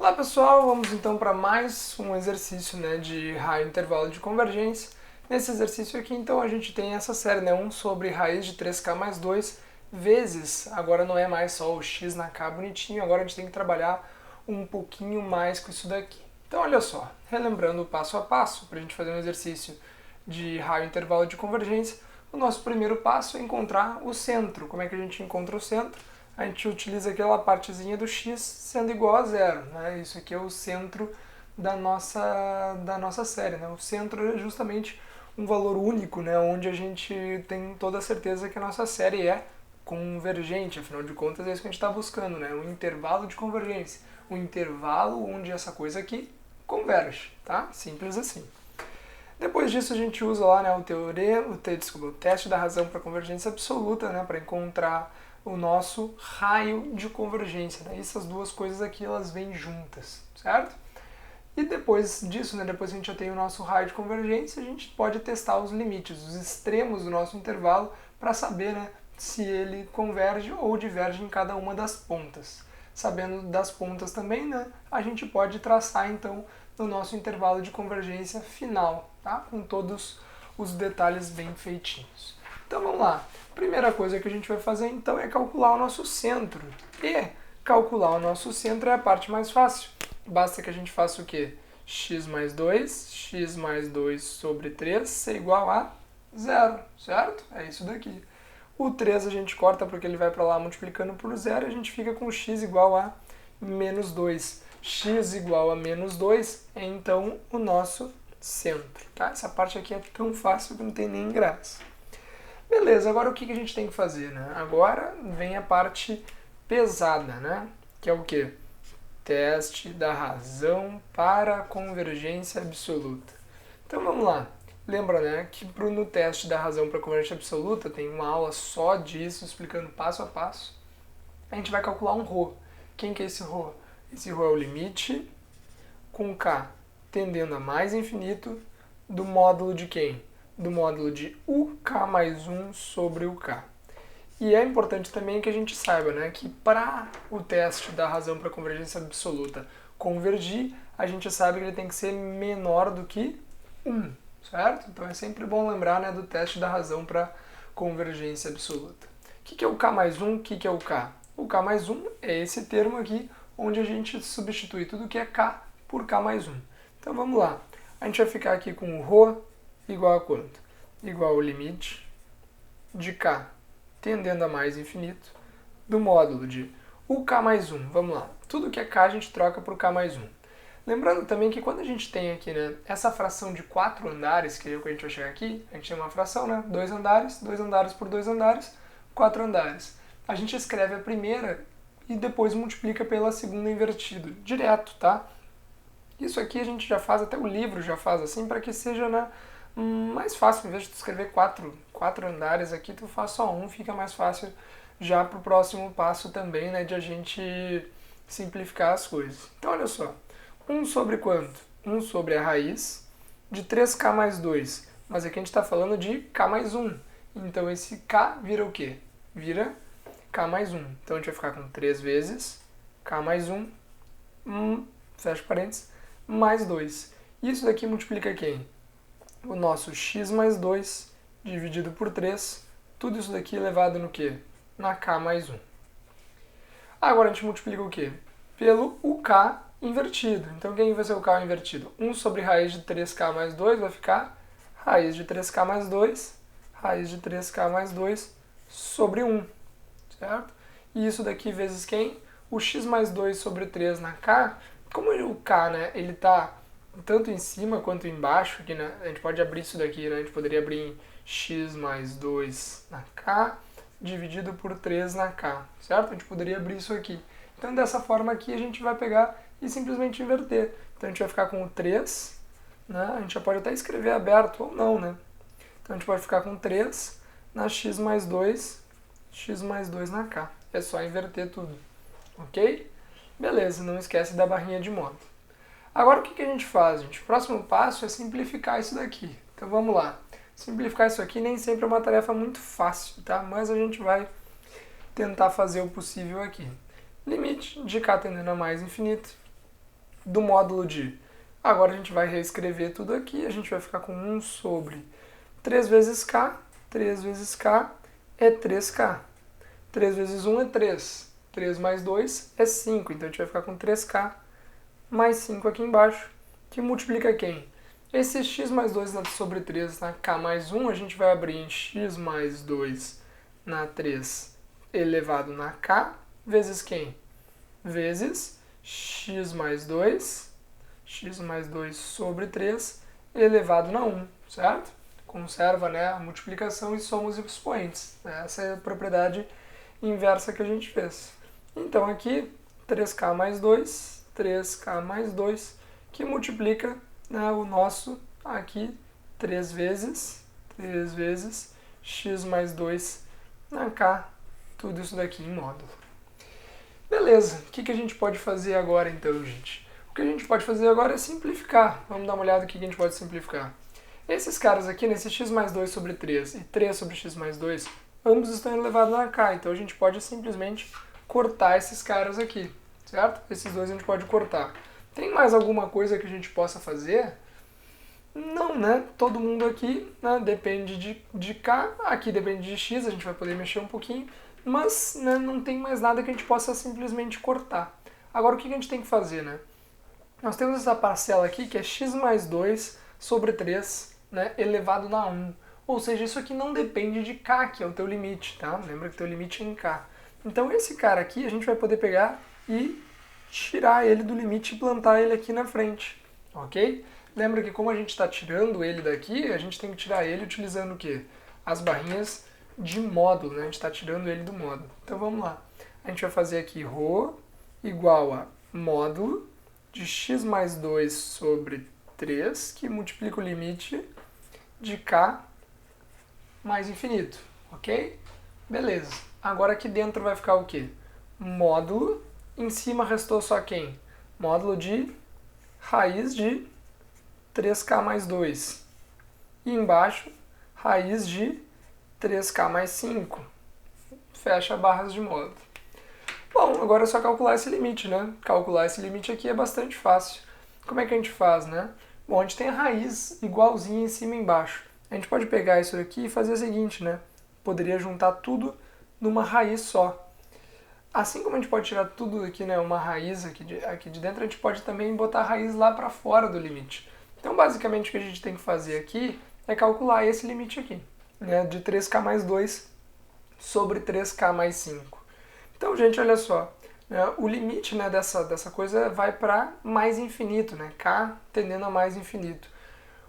Olá pessoal, vamos então para mais um exercício de raio intervalo de convergência. Nesse exercício aqui então a gente tem essa série, 1 sobre raiz de 3k mais 2 vezes, agora não é mais só o x na k bonitinho, agora a gente tem que trabalhar um pouquinho mais com isso daqui. Então olha só, relembrando o passo a passo, para a gente fazer um exercício de raio intervalo de convergência, o nosso primeiro passo é encontrar o centro. Como é que a gente encontra o centro? A gente utiliza aquela partezinha do x sendo igual a zero, né? Isso aqui é o centro da nossa série, né? O centro é justamente um valor único, né? Onde a gente tem toda a certeza que a nossa série é convergente, afinal de contas é isso que a gente está buscando, né? Um intervalo de convergência, um intervalo onde essa coisa aqui converge, tá? Simples assim. Depois disso a gente usa lá, né, o teste da razão para convergência absoluta, né, para encontrar o nosso raio de convergência. Né? Essas duas coisas aqui elas vêm juntas, certo? E depois disso, né, depois que a gente já tem o nosso raio de convergência, a gente pode testar os limites, os extremos do nosso intervalo para saber, né, se ele converge ou diverge em cada uma das pontas. Sabendo das pontas também, né, a gente pode traçar então o nosso intervalo de convergência final, tá? Com todos os detalhes bem feitinhos. Então vamos lá. Primeira coisa que a gente vai fazer então é calcular o nosso centro. E calcular o nosso centro é a parte mais fácil. Basta que a gente faça o quê? X mais 2 sobre 3 é igual a 0, certo? É isso daqui. O 3 a gente corta porque ele vai para lá multiplicando por 0 e a gente fica com x igual a menos 2. X igual a menos 2 é então o nosso centro. Tá? Essa parte aqui é tão fácil que não tem nem graça. Beleza, agora o que a gente tem que fazer? Né? Agora vem a parte pesada, né? Que é o quê? Teste da razão para a convergência absoluta. Então vamos lá. Lembra, né, que no teste da razão para a convergência absoluta tem uma aula só disso, explicando passo a passo. A gente vai calcular um ρ. Quem que é esse ρ? Esse ρ é o limite com k tendendo a mais infinito do módulo de quem? Do módulo de uk mais 1 sobre uk. E é importante também que a gente saiba, né, que para o teste da razão para a convergência absoluta convergir, a gente sabe que ele tem que ser menor do que 1, certo? Então é sempre bom lembrar, né, do teste da razão para convergência absoluta. O que é o k mais 1? O que é o k? O k mais 1 é esse termo aqui, onde a gente substitui tudo que é k por k mais 1. Então vamos lá. A gente vai ficar aqui com o ρ igual a quanto? Igual ao limite de k tendendo a mais infinito do módulo de uk mais 1. Vamos lá. Tudo que é k a gente troca por k mais 1. Lembrando também que quando a gente tem aqui, né, essa fração de 4 andares, que é o que a gente vai chegar aqui, a gente tem uma fração, né, 2 andares por 2 andares, 4 andares. A gente escreve a primeira e depois multiplica pela segunda invertido, direto, tá? Isso aqui a gente já faz, até o livro já faz assim, para que seja, né, mais fácil. Em vez de tu escrever 4 andares aqui, tu faz só um, fica mais fácil já para o próximo passo também, né, de a gente simplificar as coisas. Então olha só, 1 sobre quanto? 1 sobre a raiz de 3k mais 2, mas aqui a gente está falando de k mais 1, então esse k vira o quê? Vira k mais 1, então a gente vai ficar com 3 vezes k mais 1, fecha parênteses, mais 2. Isso daqui multiplica quem? O nosso x mais 2 dividido por 3, tudo isso daqui elevado no quê? Na k mais 1. Agora a gente multiplica o quê? Pelo uk invertido. Então quem vai ser o k invertido? 1 sobre raiz de 3k mais 2 vai ficar raiz de 3k mais 2, raiz de 3k mais 2 sobre 1, certo? E isso daqui vezes quem? O x mais 2 sobre 3 na k, como o k, né, ele está tanto em cima quanto embaixo, aqui, né, a gente pode abrir isso daqui, né, a gente poderia abrir em x mais 2 na k, dividido por 3 na k, certo? A gente poderia abrir isso aqui. Então dessa forma aqui a gente vai pegar e simplesmente inverter. Então a gente vai ficar com o 3, né, a gente já pode até escrever aberto ou não, né? Então a gente pode ficar com 3 na x mais 2 na k. É só inverter tudo, ok? Beleza, não esquece da barrinha de modo. Agora o que a gente faz, gente? O próximo passo é simplificar isso daqui. Então vamos lá. Simplificar isso aqui nem sempre é uma tarefa muito fácil, tá? Mas a gente vai tentar fazer o possível aqui. Limite de k tendendo a mais infinito do módulo de... Agora a gente vai reescrever tudo aqui, a gente vai ficar com 1 sobre 3 vezes k é 3k. 3 vezes 1 é 3. 3 mais 2 é 5, então a gente vai ficar com 3k mais 5 aqui embaixo, que multiplica quem? Esse x mais 2 sobre 3 na k mais 1, a gente vai abrir em x mais 2 na 3 elevado na k, vezes quem? Vezes x mais 2 sobre 3 elevado na 1, certo? Conserva, né, a multiplicação e soma os expoentes. Essa é a propriedade inversa que a gente fez. Então aqui, 3k mais 2, que multiplica, né, o nosso aqui 3 vezes x mais 2 na k, tudo isso daqui em módulo. Beleza, o que a gente pode fazer agora então, gente? O que a gente pode fazer agora é simplificar. Vamos dar uma olhada no que a gente pode simplificar. Esses caras aqui, nesse x mais 2 sobre 3 e 3 sobre x mais 2, ambos estão elevados na k, então a gente pode simplesmente cortar esses caras aqui, certo? Esses dois a gente pode cortar. Tem mais alguma coisa que a gente possa fazer? Não, né? Todo mundo aqui, né, depende de k, aqui depende de x, a gente vai poder mexer um pouquinho, mas, né, não tem mais nada que a gente possa simplesmente cortar. Agora o que a gente tem que fazer, né? Nós temos essa parcela aqui que é x mais 2 sobre 3, né, elevado na 1. Ou seja, isso aqui não depende de k, que é o teu limite, tá? Lembra que o teu limite é em k. Então esse cara aqui a gente vai poder pegar e tirar ele do limite e plantar ele aqui na frente, ok? Lembra que como a gente está tirando ele daqui, a gente tem que tirar ele utilizando o quê? As barrinhas de módulo, né? A gente está tirando ele do módulo. Então vamos lá. A gente vai fazer aqui ρ igual a módulo de x mais 2 sobre 3, que multiplica o limite de k mais infinito, ok? Beleza. Agora aqui dentro vai ficar o quê? Módulo, em cima restou só quem? Módulo de raiz de 3k mais 2. E embaixo, raiz de 3k mais 5. Fecha barras de módulo. Bom, agora é só calcular esse limite, né? Calcular esse limite aqui é bastante fácil. Como é que a gente faz, né? Bom, a gente tem a raiz igualzinha em cima e embaixo. A gente pode pegar isso aqui e fazer o seguinte, né? Poderia juntar tudo numa raiz só. Assim como a gente pode tirar tudo aqui, né, uma raiz aqui de dentro, a gente pode também botar a raiz lá para fora do limite. Então, basicamente, o que a gente tem que fazer aqui é calcular esse limite aqui, né, de 3k mais 2 sobre 3k mais 5. Então, gente, olha só, né, o limite, né, dessa coisa vai para mais infinito, né, k tendendo a mais infinito.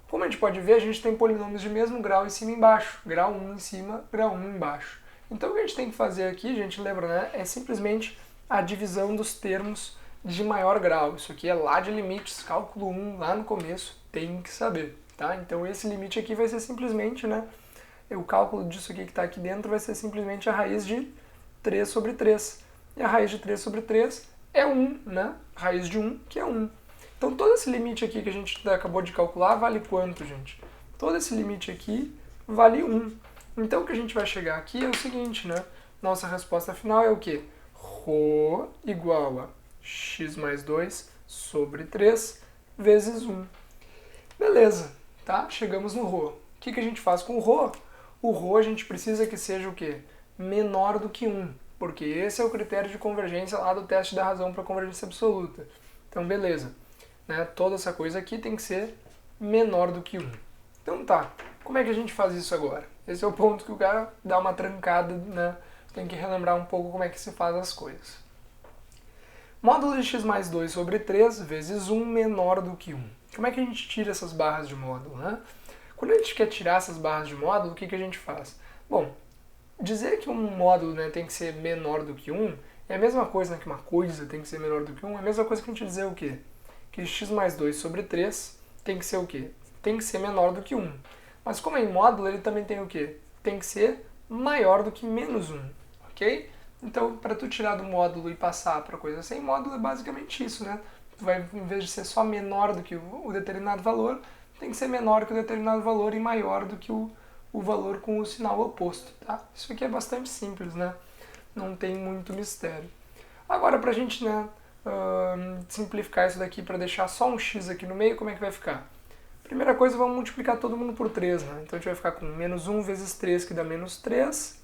Como a gente pode ver, a gente tem polinômios de mesmo grau em cima e embaixo, grau 1 em cima, grau 1 embaixo. Então o que a gente tem que fazer aqui, gente, lembra, né, é simplesmente a divisão dos termos de maior grau. Isso aqui é lá de limites, cálculo 1, lá no começo, tem que saber, tá? Então esse limite aqui vai ser simplesmente, né, o cálculo disso aqui que está aqui dentro vai ser simplesmente a raiz de 3 sobre 3. E a raiz de 3 sobre 3 é 1, né? Raiz de 1, que é 1. Então todo esse limite aqui que a gente acabou de calcular vale quanto, gente? Todo esse limite aqui vale 1. Então o que a gente vai chegar aqui é o seguinte, né? Nossa resposta final é o quê? Ρ igual a x mais 2 sobre 3 vezes 1. Beleza, tá? Chegamos no ρ. O que a gente faz com o ρ? O ρ a gente precisa que seja o quê? Menor do que 1, porque esse é o critério de convergência lá do teste da razão para convergência absoluta. Então beleza, né? Toda essa coisa aqui tem que ser menor do que 1. Então tá, como é que a gente faz isso agora? Esse é o ponto que o cara dá uma trancada, né? Tem que relembrar um pouco como é que se faz as coisas. Módulo de x mais 2 sobre 3 vezes 1 menor do que 1. Como é que a gente tira essas barras de módulo, né? Quando a gente quer tirar essas barras de módulo, o que a gente faz? Bom, dizer que um módulo, né, tem que ser menor do que 1 é a mesma coisa, né, que uma coisa tem que ser menor do que 1, é a mesma coisa que a gente dizer o quê? Que x mais 2 sobre 3 tem que ser o quê? Tem que ser menor do que 1. Mas como é em módulo, ele também tem o quê? Tem que ser maior do que menos 1, ok? Então, para tu tirar do módulo e passar para coisa sem módulo, é basicamente isso, né? Tu vai, em vez de ser só menor do que o determinado valor, tem que ser menor que o determinado valor e maior do que o valor com o sinal oposto, tá? Isso aqui é bastante simples, né? Não tem muito mistério. Agora, para a gente, né, simplificar isso daqui para deixar só um x aqui no meio, como é que vai ficar? Primeira coisa, vamos multiplicar todo mundo por 3, né? Então a gente vai ficar com menos 1 vezes 3, que dá menos 3.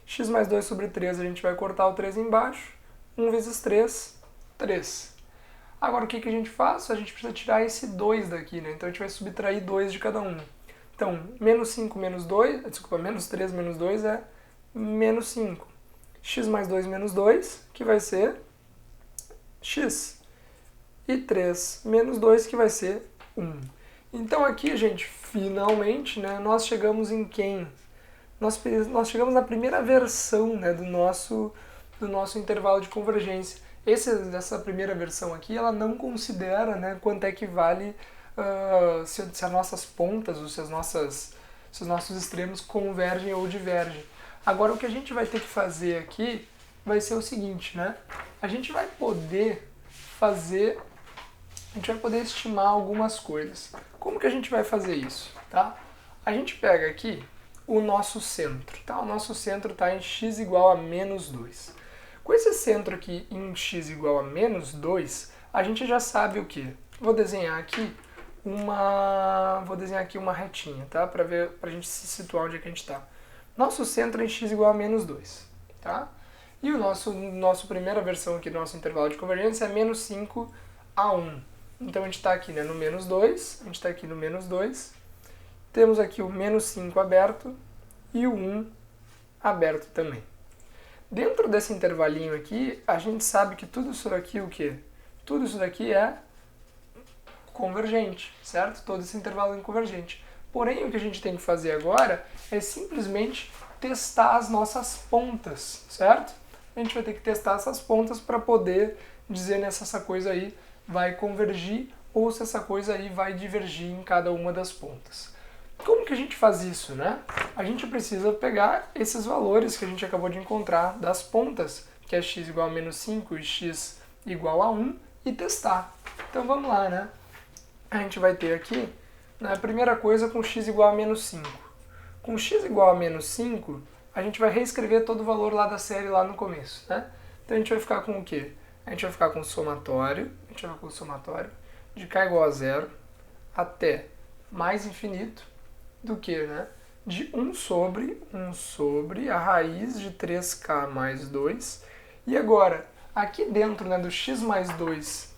X mais 2 sobre 3, a gente vai cortar o 3 embaixo. 1 vezes 3, 3. Agora o que a gente faz? A gente precisa tirar esse 2 daqui, né? Então a gente vai subtrair 2 de cada um. Então, menos 5 menos 2, desculpa, menos 3 menos 2 é menos 5. X mais 2 menos 2, que vai ser x. E 3 menos 2, que vai ser 1. Então aqui, gente, finalmente, né, nós chegamos em quem? Nós chegamos na primeira versão, né, do nosso intervalo de convergência. Essa primeira versão aqui, ela não considera, né, quanto é que vale se as nossas pontas, ou se os nossos extremos convergem ou divergem. Agora, o que a gente vai ter que fazer aqui vai ser o seguinte, né? A gente vai poder estimar algumas coisas. Como que a gente vai fazer isso, tá? A gente pega aqui o nosso centro, tá? O nosso centro está em x igual a menos 2. Com esse centro aqui em x igual a menos 2, a gente já sabe o quê? Vou desenhar aqui uma retinha, tá? Para a gente se situar onde é que a gente está. Nosso centro é em x igual a menos 2, tá? E o nossa primeira versão aqui do nosso intervalo de convergência é menos 5 a 1. Então a gente está aqui, né, no menos 2, a gente está aqui no menos 2, temos aqui o menos 5 aberto e o 1 aberto também. Dentro desse intervalinho aqui, a gente sabe que tudo isso daqui, o quê? Tudo isso daqui é convergente, certo? Todo esse intervalo é convergente. Porém, o que a gente tem que fazer agora é simplesmente testar as nossas pontas, certo? A gente vai ter que testar essas pontas para poder dizer se essa coisa aí vai convergir ou se essa coisa aí vai divergir em cada uma das pontas. Como que a gente faz isso, né? A gente precisa pegar esses valores que a gente acabou de encontrar das pontas, que é x igual a menos 5 e x igual a 1, e testar. Então vamos lá, né? A gente vai ter aqui, a primeira coisa, com x igual a menos 5. Com x igual a menos 5, a gente vai reescrever todo o valor lá da série lá no começo, né? Então a gente vai ficar com o quê? A gente vai ficar com o somatório, de k igual a 0 até mais infinito do que, né? De 1 sobre a raiz de 3k mais 2. E agora, aqui dentro, né, do x mais 2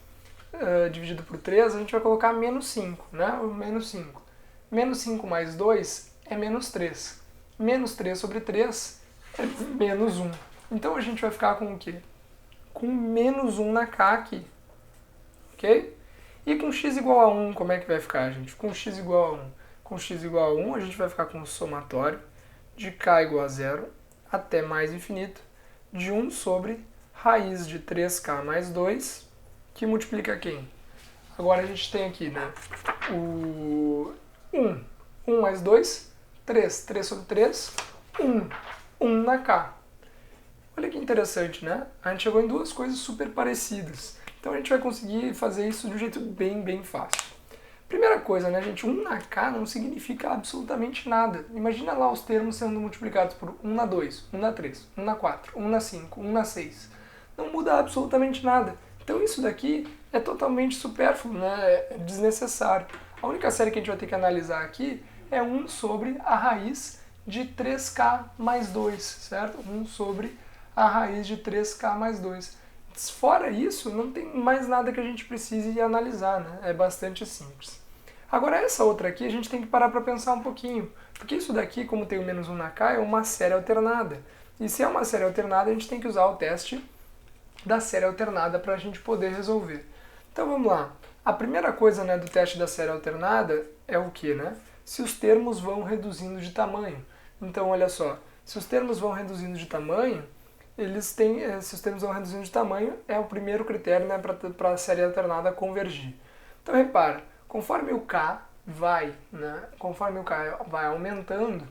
dividido por 3, a gente vai colocar menos 5, né? O menos 5. Menos 5 mais 2 é menos 3. Menos 3 sobre 3 é menos 1. Então a gente vai ficar com o quê? Com menos 1 na k aqui. Ok? E com x igual a 1, como é que vai ficar, gente? Com x igual a 1. Com x igual a 1, a gente vai ficar com o somatório de k igual a 0 até mais infinito de 1 sobre raiz de 3k mais 2, que multiplica quem? Agora a gente tem aqui, né, o 1. 1 mais 2, 3. 3 sobre 3, 1. 1 na k. Olha que interessante, né? A gente chegou em duas coisas super parecidas. Então a gente vai conseguir fazer isso de um jeito bem fácil. Primeira coisa, né, gente? 1 na k não significa absolutamente nada. Imagina lá os termos sendo multiplicados por 1 na 2, 1 na 3, 1 na 4, 1 na 5, 1 na 6. Não muda absolutamente nada. Então isso daqui é totalmente supérfluo, né? É desnecessário. A única série que a gente vai ter que analisar aqui é 1 sobre a raiz de 3k mais 2, certo? 1 sobre a raiz de 3k mais 2. Fora isso, não tem mais nada que a gente precise analisar, né? É bastante simples. Agora essa outra aqui a gente tem que parar para pensar um pouquinho, porque isso daqui, como tem o menos 1 na k, é uma série alternada. E se é uma série alternada, a gente tem que usar o teste da série alternada para a gente poder resolver. Então vamos lá. A primeira coisa, né, do teste da série alternada é o que, né? Se os termos vão reduzindo de tamanho. Então olha só, se os termos vão reduzindo de tamanho, se os termos vão reduzindo de tamanho, é o primeiro critério, né, para a série alternada convergir. Então repara, conforme o k vai aumentando,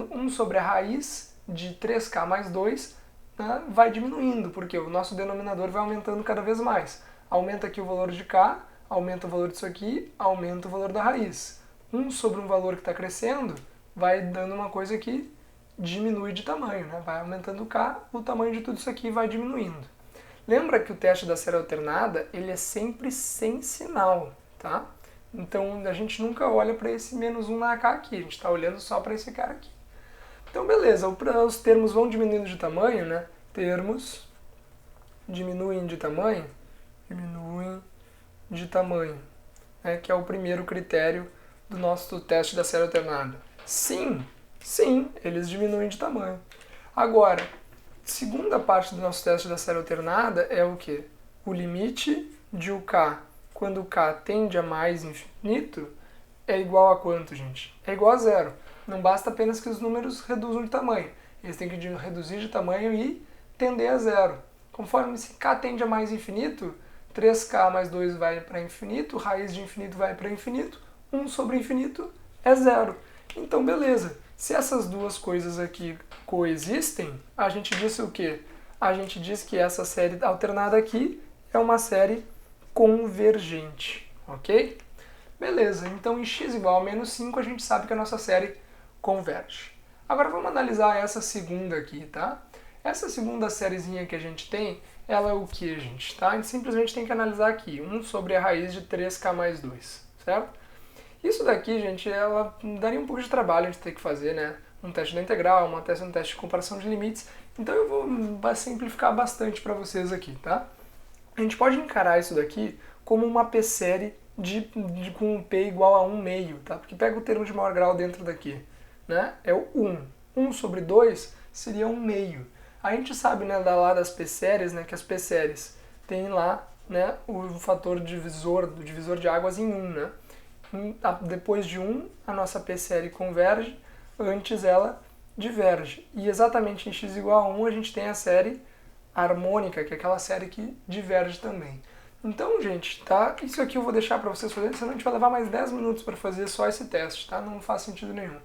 1 sobre a raiz de 3k mais 2, né, vai diminuindo, porque o nosso denominador vai aumentando cada vez mais. Aumenta aqui o valor de k, aumenta o valor disso aqui, aumenta o valor da raiz. 1 sobre um valor que está crescendo, vai dando uma coisa que diminui de tamanho, né? Vai aumentando o k, o tamanho de tudo isso aqui vai diminuindo. Lembra que o teste da série alternada, ele é sempre sem sinal, tá? Então a gente nunca olha para esse menos 1 na AK aqui, a gente está olhando só para esse cara aqui. Então beleza, os termos vão diminuindo de tamanho, né? Termos diminuem de tamanho, né? Que é o primeiro critério do nosso teste da série alternada. Sim, eles diminuem de tamanho. Agora, segunda parte do nosso teste da série alternada é o quê? O limite de o k, quando o k tende a mais infinito, é igual a quanto, gente? É igual a zero. Não basta apenas que os números reduzam de tamanho. Eles têm que reduzir de tamanho e tender a zero. Conforme esse k tende a mais infinito, 3k mais 2 vai para infinito, raiz de infinito vai para infinito, 1 sobre infinito é zero. Então, beleza. Se essas duas coisas aqui coexistem, a gente disse o quê? A gente diz que essa série alternada aqui é uma série convergente, ok? Beleza, então em x igual a menos 5 a gente sabe que a nossa série converge. Agora vamos analisar essa segunda aqui, tá? Essa segunda sériezinha que a gente tem, ela é o que, gente? Tá? A gente simplesmente tem que analisar aqui, 1 sobre a raiz de 3k mais 2, certo? Isso daqui, gente, ela daria um pouco de trabalho a gente ter que fazer, né? Um teste da integral, um teste de comparação de limites. Então eu vou simplificar bastante para vocês aqui, tá? A gente pode encarar isso daqui como uma p-série com um p igual a 1 meio, tá? Porque pega o termo de maior grau dentro daqui, né? É o 1. 1 sobre 2 seria 1 meio. A gente sabe, né, lá das p-séries, né, que as p-séries têm lá, né, o fator divisor, do divisor de águas em 1, né? Depois de 1, a nossa p-série converge, antes ela diverge. E exatamente em x igual a 1 a gente tem a série harmônica, que é aquela série que diverge também. Então, gente, tá? Isso aqui eu vou deixar para vocês fazerem, senão a gente vai levar mais 10 minutos para fazer só esse teste, tá? Não faz sentido nenhum.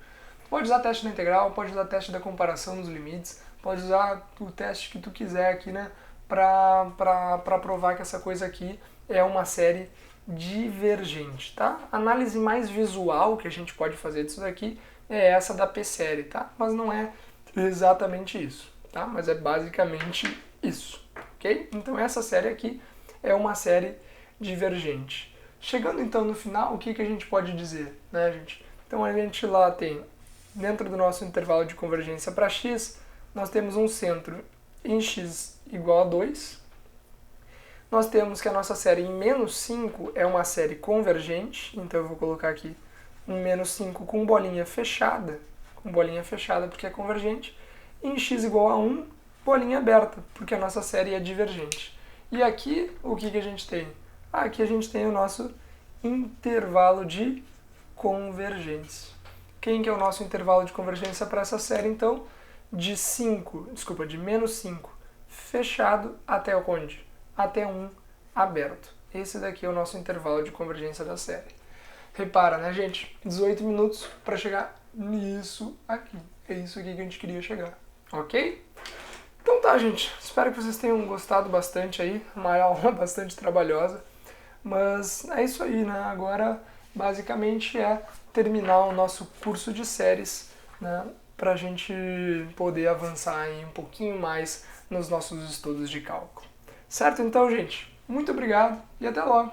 Pode usar teste da integral, pode usar teste da comparação dos limites, pode usar o teste que tu quiser aqui, né? Para provar que essa coisa aqui é uma série divergente, tá? A análise mais visual que a gente pode fazer disso daqui é essa da p-série, tá? Mas não é exatamente isso, tá? Mas é basicamente isso, ok? Então essa série aqui é uma série divergente. Chegando então no final, o que a gente pode dizer, né, gente? Então a gente lá tem, dentro do nosso intervalo de convergência para x, nós temos um centro em x igual a 2. Nós temos que a nossa série em menos 5 é uma série convergente, então eu vou colocar aqui um menos 5 com bolinha fechada porque é convergente, e em x igual a 1, bolinha aberta, porque a nossa série é divergente. E aqui, o que a gente tem? Aqui a gente tem o nosso intervalo de convergência. Quem que é o nosso intervalo de convergência para essa série, então? De menos 5 fechado até onde? Até 1 aberto. Esse daqui é o nosso intervalo de convergência da série. Repara, né, gente? 18 minutos para chegar nisso aqui. É isso aqui que a gente queria chegar, ok? Então tá, gente. Espero que vocês tenham gostado bastante aí. Uma aula bastante trabalhosa. Mas é isso aí, né? Agora, basicamente, é terminar o nosso curso de séries, né? Pra gente poder avançar aí um pouquinho mais nos nossos estudos de cálculo. Certo? Então, gente, muito obrigado e até logo!